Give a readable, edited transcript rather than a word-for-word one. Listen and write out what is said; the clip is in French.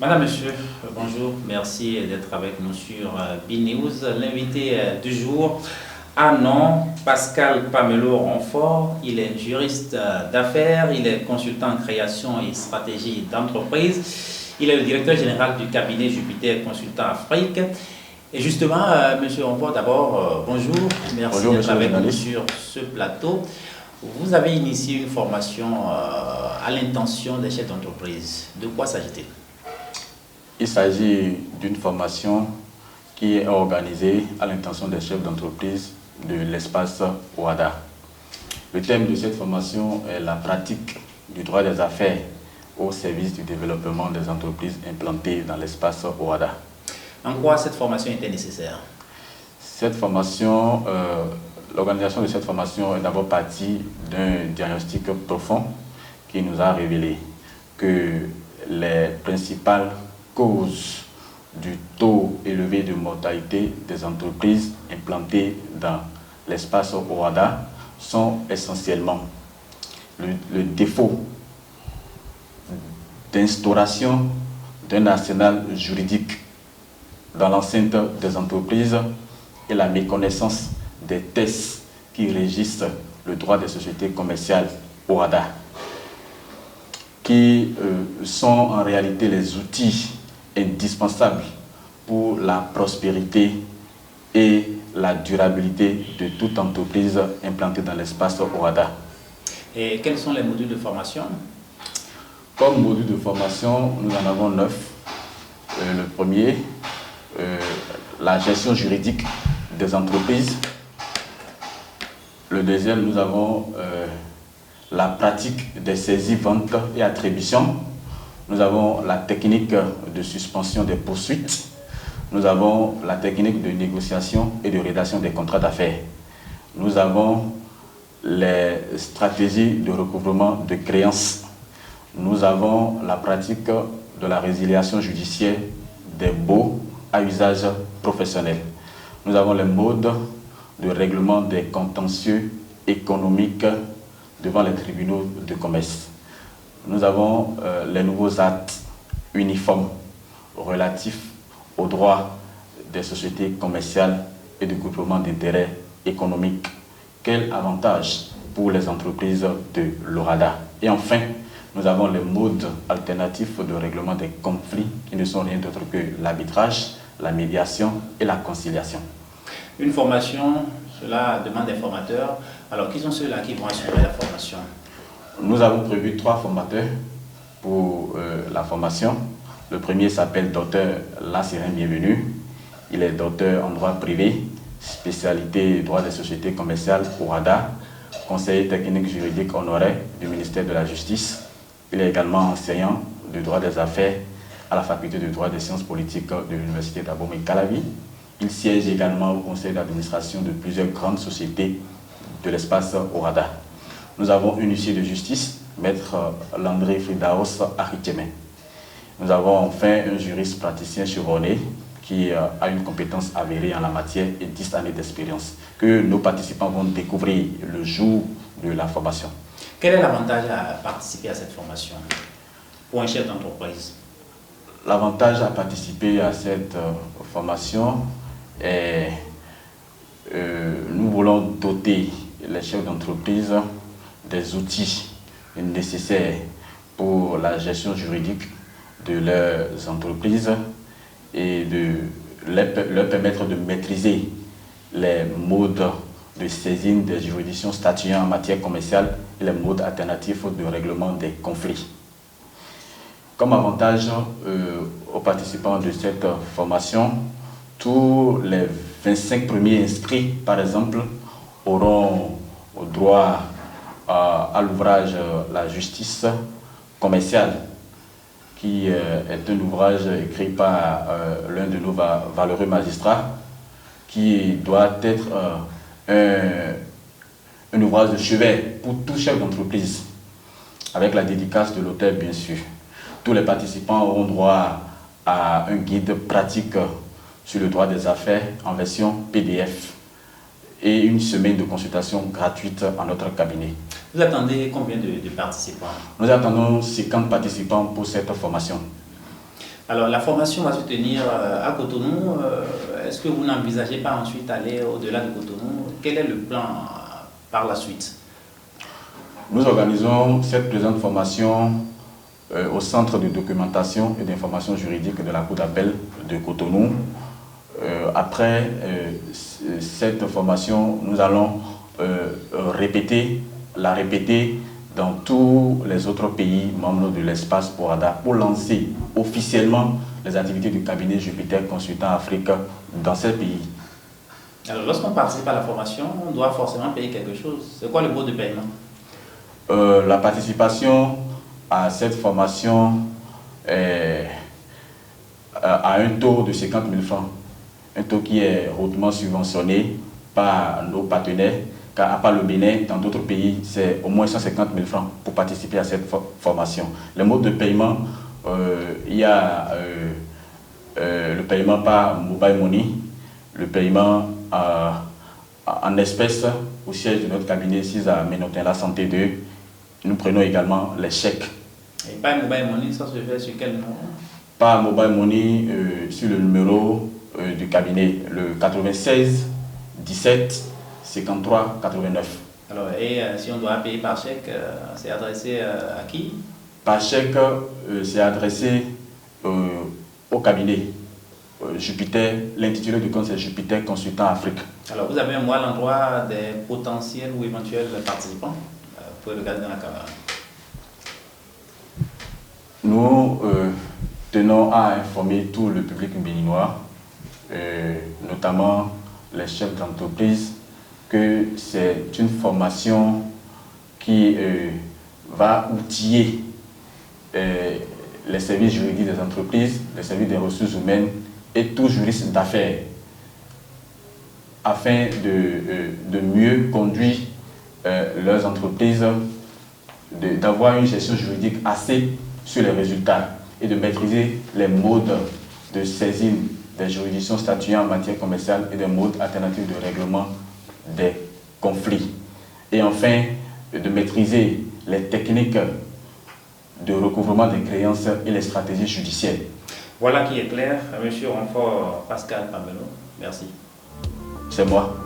Madame, Monsieur, bonjour, merci d'être avec nous sur BNews. L'invité du jour, Pascal Pamelo Ronfort, il est juriste d'affaires, il est consultant en création et stratégie d'entreprise, il est le directeur général du cabinet Jupiter Consultant Afrique. Et justement, Monsieur Ronfort, d'abord, bonjour, merci d'être avec nous sur ce plateau. Vous avez initié une formation à l'intention des chefs d'entreprise. De quoi s'agit-il? Il s'agit d'une formation qui est organisée à l'intention des chefs d'entreprise de l'espace OHADA. Le thème de cette formation est la pratique du droit des affaires au service du développement des entreprises implantées dans l'espace OHADA. En quoi cette formation était nécessaire? Cette formation, l'organisation de cette formation est d'abord partie d'un diagnostic profond qui nous a révélé que les principales causes du taux élevé de mortalité des entreprises implantées dans l'espace OHADA sont essentiellement le défaut d'instauration d'un arsenal juridique dans l'enceinte des entreprises et la méconnaissance des tests qui régissent le droit des sociétés commerciales OHADA, qui sont en réalité les outils indispensables pour la prospérité et la durabilité de toute entreprise implantée dans l'espace OHADA. Et quels sont les modules de formation? Comme module de formation, nous en avons 9. Le premier, la gestion juridique des entreprises. Le deuxième, nous avons la pratique des saisies, ventes et attributions. Nous avons la technique de suspension des poursuites. Nous avons la technique de négociation et de rédaction des contrats d'affaires. Nous avons les stratégies de recouvrement de créances. Nous avons la pratique de la résiliation judiciaire des baux à usage professionnel. Nous avons les modes de règlement des contentieux économiques devant les tribunaux de commerce. Nous avons les nouveaux actes uniformes relatifs aux droits des sociétés commerciales et de groupements d'intérêts économiques. Quel avantage pour les entreprises de l'OHADA? Et enfin, nous avons les modes alternatifs de règlement des conflits qui ne sont rien d'autre que l'arbitrage, la médiation et la conciliation. Une formation, cela demande des formateurs. Alors, qui sont ceux-là qui vont assurer la formation? Nous avons prévu 3 formateurs pour la formation. Le premier s'appelle Dr Lassirin Bienvenu. Il est docteur en droit privé, spécialité droit des sociétés commerciales OHADA, conseiller technique juridique honoraire du ministère de la Justice. Il est également enseignant de droit des affaires à la faculté de droit des sciences politiques de l'université d'Abomey-Calavi. Il siège également au conseil d'administration de plusieurs grandes sociétés de l'espace OHADA. Nous avons un huissier de justice, maître Landré Fridaus Aricheme. Nous avons enfin un juriste praticien chevronné qui a une compétence avérée en la matière et 10 années d'expérience, que nos participants vont découvrir le jour de la formation. Quel est l'avantage à participer à cette formation pour un chef d'entreprise? L'avantage à participer à cette formation est nous voulons doter les chefs d'entreprise des outils nécessaires pour la gestion juridique de leurs entreprises et de leur permettre de maîtriser les modes de saisine des juridictions statuant en matière commerciale et les modes alternatifs de règlement des conflits. Comme avantage aux participants de cette formation, tous les 25 premiers inscrits, par exemple, auront droit à l'ouvrage La justice commerciale, qui est un ouvrage écrit par l'un de nos valeureux magistrats, qui doit être un ouvrage de chevet pour tout chef d'entreprise, avec la dédicace de l'auteur bien sûr. Tous les participants auront droit à un guide pratique sur le droit des affaires en version PDF et une semaine de consultation gratuite en notre cabinet. Vous attendez combien de participants? Nous attendons 50 participants pour cette formation. Alors, la formation va se tenir à Cotonou. Est-ce que vous n'envisagez pas ensuite aller au-delà de Cotonou? Quel est le plan par la suite? Nous organisons cette présente formation au Centre de documentation et d'information juridique de la Cour d'appel de Cotonou. Après cette formation, nous allons la répéter dans tous les autres pays membres de l'espace ORADA pour lancer officiellement les activités du cabinet Jupiter Consultant Afrique dans ces pays. Alors, lorsqu'on participe à la formation, on doit forcément payer quelque chose. C'est quoi le mode de paiement? La participation à cette formation a un taux de 50 000 francs, un taux qui est hautement subventionné par nos partenaires, car à part le Bénin, dans d'autres pays, c'est au moins 150 000 francs pour participer à cette formation. Le mode de paiement, il y a le paiement par mobile money, le paiement en espèces au siège de notre cabinet 6 à Ménotin La Santé 2. Nous prenons également les chèques. Et par mobile money, ça se fait sur quel numéro? Par mobile money sur le numéro du cabinet, le 96 17 53 89. Alors, et si on doit payer par chèque, c'est adressé à qui? Par chèque, c'est adressé au cabinet Jupiter. L'intitulé du compte, c'est Jupiter Consultant Afrique. Alors, vous avez un mot à l'endroit des potentiels ou éventuels participants? Vous pouvez regarder dans la caméra. Nous tenons à informer tout le public béninois, notamment les chefs d'entreprise, que c'est une formation qui va outiller les services juridiques des entreprises, les services des ressources humaines et tout juriste d'affaires afin de mieux conduire leurs entreprises, d'avoir une gestion juridique assez sur les résultats et de maîtriser les modes de saisine des juridictions statuant en matière commerciale et des modes alternatifs de règlement des conflits. Et enfin, de maîtriser les techniques de recouvrement des créances et les stratégies judiciaires. Voilà qui est clair. Monsieur Renfort Pascal Pamelo, merci. C'est moi.